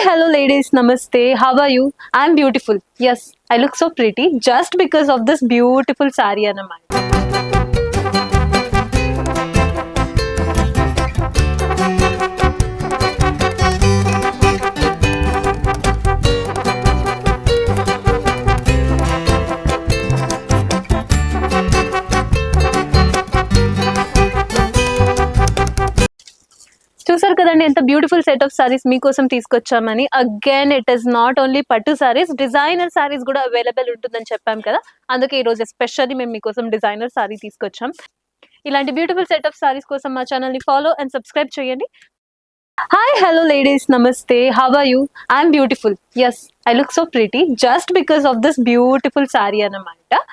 hello ladies, namaste. How are you? I'm beautiful. Yes, I look so pretty just because of this beautiful saree anamata. చూసారు కదండి ఎంత beautiful set of saris మీకోసం తీసుకొచ్చామని. Again it is not only pattu saris, designer saris కూడా available ఉంటుందని చెప్పాం కదా. అందుకే ఈ రోజు ఎస్పెషల్లీ మేము మీకోసం డిజైనర్ సారీ తీసుకొచ్చాం. ఇలాంటి బ్యూటిఫుల్ సెట్ ఆఫ్ సారీస్ కోసం మా ఛానల్ ని ఫాలో అండ్ సబ్స్క్రైబ్ చేయండి. హాయ్ హలో లేడీస్, నమస్తే. How are you? I'm beautiful. Yes, I look so pretty just because of this beautiful sari అన్నమాట.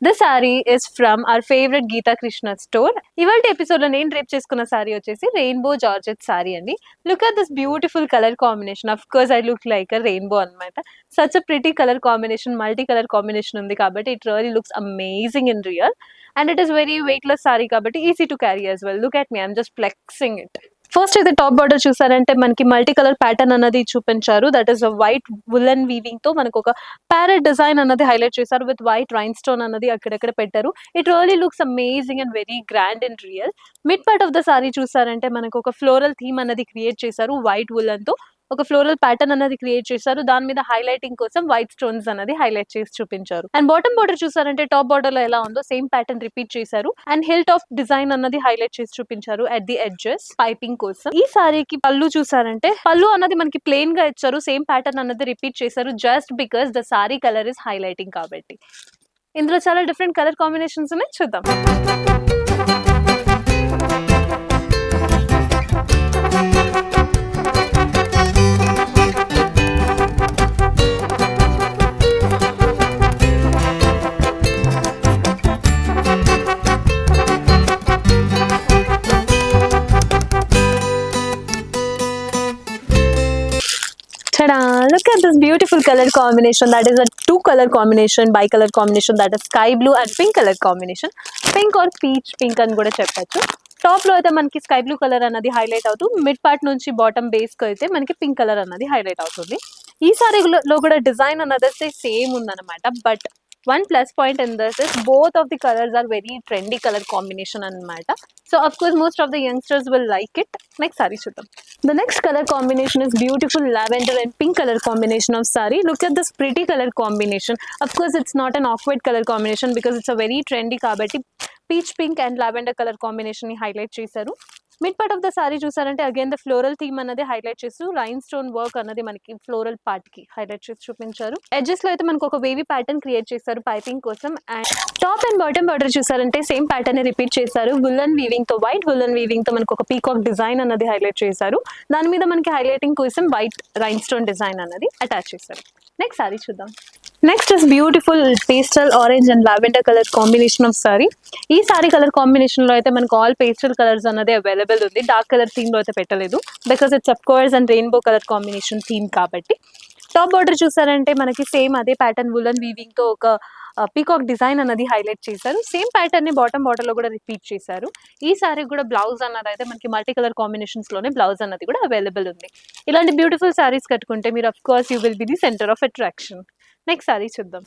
This sari is from our favourite Geetha Krishna store. ఇవాళ episode లో నేను wrap చేసుకున్న సారీ వచ్చేసి రెయిన్బో జార్జెట్ సారీ అండి. Look at this beautiful colour combination. Of course I look like a rainbow అనమాట. Such a pretty colour combination, multi colour combination ఉంది కాబట్టి it really looks amazing in real. And it is very weightless sari కాబట్టి easy to carry as well. Look at me, I'm just flexing it. First అయితే top border చూసారంటే మనకి multi colour pattern అన్నది చూపించారు. That is white woollen weaving తో మనకు ఒక parrot design అన్నది హైలైట్ చేశారు విత్ వైట్ రైన్ స్టోన్ అన్నది అక్కడెక్కడ పెట్టారు. It really looks amazing and very grand and real. Mid part of the sorry చూసారంటే మనకు ఒక ఫ్లోరల్ థీమ్ అన్నది క్రియేట్ చేశారు. వైట్ వులన్ తో ఒక ఫ్లోరల్ ప్యాటర్న్ అన్నది క్రియేట్ చేశారు. దాని మీద హైలైటింగ్ కోసం వైట్ స్టోన్స్ అనేది హైలైట్ చేసి చూపించారు. అండ్ బాటమ్ బార్డర్ చూసారంటే టాప్ బార్డర్ లో ఎలా ఉందో సేమ్ ప్యాటర్న్ రిపీట్ చేశారు. అండ్ హిల్ టాప్ డిజైన్ అన్నది హైలైట్ చేసి చూపించారు అట్ ది ఎడ్జెస్ పైపింగ్ కోసం. ఈ సారీకి పళ్ళు చూసారంటే పళ్ళు అన్నది మనకి ప్లెయిన్ గా ఇచ్చారు. సేమ్ ప్యాటర్న్ అన్నది రిపీట్ చేశారు just because the sorry colour is highlighting కాబట్టి. ఇందులో చాలా డిఫరెంట్ కలర్ కాంబినేషన్స్ ఉన్నాయి, చూద్దాం. Look at this beautiful color combination. That is a two color combination, bi-color combination, that is sky blue and pink color combination. Pink or peach pink అని కూడా చెప్పచ్చు. Top లో అయితే మనకి స్కై బ్లూ కలర్ అన్నది highlight అవుతూ mid part నుంచి bottom base కి అయితే మనకి పింక్ కలర్ అన్నది హైలైట్ అవుతుంది. ఈ సారీలో కూడా డిజైన్ అన్నది సేమ్ ఉందన్నమాట. But one plus point in this is both of the colors are very trendy color combination anamata. So of course most of the youngsters will like it. Next saree chuddam. The next color combination is beautiful lavender and pink color combination of saree. Look at this pretty color combination. Of course it's not an awkward color combination because it's a very trendy kabatti peach pink and lavender color combination ni highlight chesaru. Mid part of the sorry చూసారంటే again the floral theme అనేది highlight చేస్తూ rain stone work అనేది మనకి floral part కి highlight చేసి చూపించారు. Edges లో అయితే మనకు ఒక వేవీ ప్యాటర్న్ క్రియేట్ చేశారు పైపింగ్ కోసం. And top and bottom border చూసారంటే సేమ్ ప్యాటర్న్ రిపీట్ చేశారు. వులన్ వీవింగ్ తో వైట్ వులన్ వీవింగ్ తో మనకు ఒక పీకాక్ డిజైన్ అన్నది హైలైట్ చేశారు. దాని మీద మనకి హైలైటింగ్ కోసం వైట్ రైన్ స్టోన్ డిజైన్ అన్నది అటాచ్ చేశారు. నెక్స్ట్ సారీ చూద్దాం. Next is beautiful pastel orange and lavender colour combination of sorry. ఈ సారీ కలర్ కాంబినేషన్ లో అయితే మనకు ఆల్ పేస్టల్ కలర్స్ అన్నది అవైలబుల్ ఉంది. డార్క్ కలర్ థీమ్ లో అయితే పెట్టలేదు because it's of course and rainbow colour combination theme కాబట్టి. టాప్ బార్డర్ చూసారంటే మనకి సేమ్ అదే ప్యాటర్న్ వులన్ వీవింగ్ తో ఒక పీకాక్ డిజైన్ అన్నది హైలైట్ చేశారు. సేమ్ ప్యాటర్న్ ని బాటమ్ బార్డర్ లో కూడా రిపీట్ చేశారు. ఈ సారీ కూడా బ్లౌజ్ అన్నది అయితే మనకి మల్టీ కలర్ కాంబినేషన్స్ లోనే బ్లౌజ్ అన్నది కూడా అవైలబుల్ ఉంది. ఇలాంటి బ్యూటిఫుల్ సారీస్ కట్టుకుంటే మీరు of course you will be the centre of attraction. Next sorry చూద్దాం.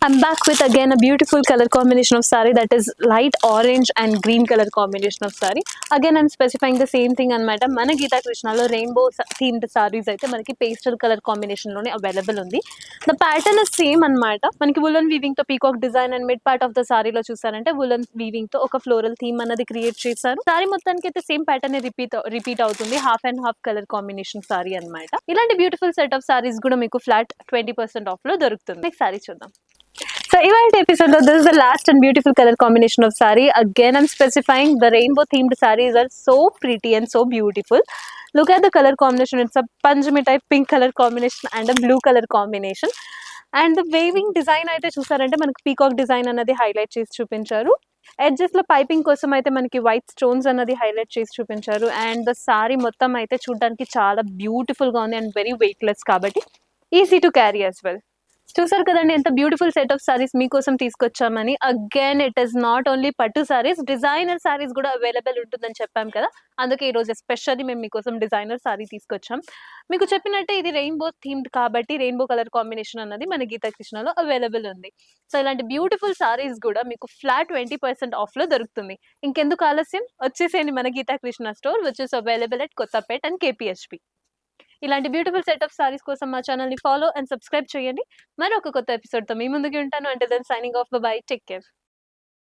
I'm back with again a beautiful color combination of saree, that is light orange and green color combination of saree. Again I'm specifying the same thing anamata. Mana Geeta Krishna lo rainbow themed sarees aithe manaki pastel color combination lone available undi. The pattern is same anamata. Manaki woolen weaving to peacock design and mid part of the saree lo chusarante woolen weaving to oka floral theme anadi create chesaru. Saree మొత్తానికి అయితే same pattern repeat అవుతుంది. Half and half colour combination sorry అన్నమాట. ఇలాంటి beautiful set of saris కూడా మీకు flat 20% of లో దొరుకుతుంది. Next sorry చూద్దాం. So ఇవాళ ఎపిసోడ్ లో this is the last and beautiful color combination of saree. Again I'm specifying the rainbow themed sarees are so pretty and so beautiful. Look at the color combination. It's a panjami type pink color combination and a blue color combination. And the waving design అయితే చూసారంటే మనకి peacock design అన్నది highlight చేసి చూపించారు. Edges లో piping కోసం అయితే మనకి వైట్ స్టోన్స్ అన్నది హైలైట్ చేసి చూపించారు. అండ్ ద సారీ మొత్తం అయితే చూడడానికి చాలా బ్యూటిఫుల్ గా ఉంది అండ్ వెరీ వెయిట్లెస్ కాబట్టి easy to carry as well. చూసారు కదండి ఎంత బ్యూటిఫుల్ సెట్ ఆఫ్ సారీస్ మీకోసం తీసుకొచ్చామని. Again it is not only pattu saris, designer saris కూడా అవైలబుల్ ఉంటుందని చెప్పాం కదా. అందుకే ఈరోజు ఎస్పెషల్లీ మేము మీకోసం డిజైనర్ సారీ తీసుకొచ్చాం. మీకు చెప్పినట్టే ఇది రెయిన్బో థీమ్డ్ కాబట్టి రెయిన్బో కలర్ కాంబినేషన్ అన్నది మన గీతా కృష్ణలో అవైలబుల్ ఉంది. సో ఇలాంటి బ్యూటిఫుల్ సారీస్ కూడా మీకు ఫ్లాట్ 20% ఆఫ్లో దొరుకుతుంది. ఇంకెందుకు ఆలస్యం, వచ్చేసేయండి మన Geetha Krishna store which is available at Kothapet and KPHB. ఇలాంటి బ్యూటిఫుల్ సెట్ ఆఫ్ సారీస్ కోసం మా ఛానల్ని ఫాలో అండ్ సబ్స్క్రైబ్ చేయండి. మరొక కొత్త ఎపిసోడ్తో మీ ముందుకి ఉంటాను. అంటే then signing off, bye, take care.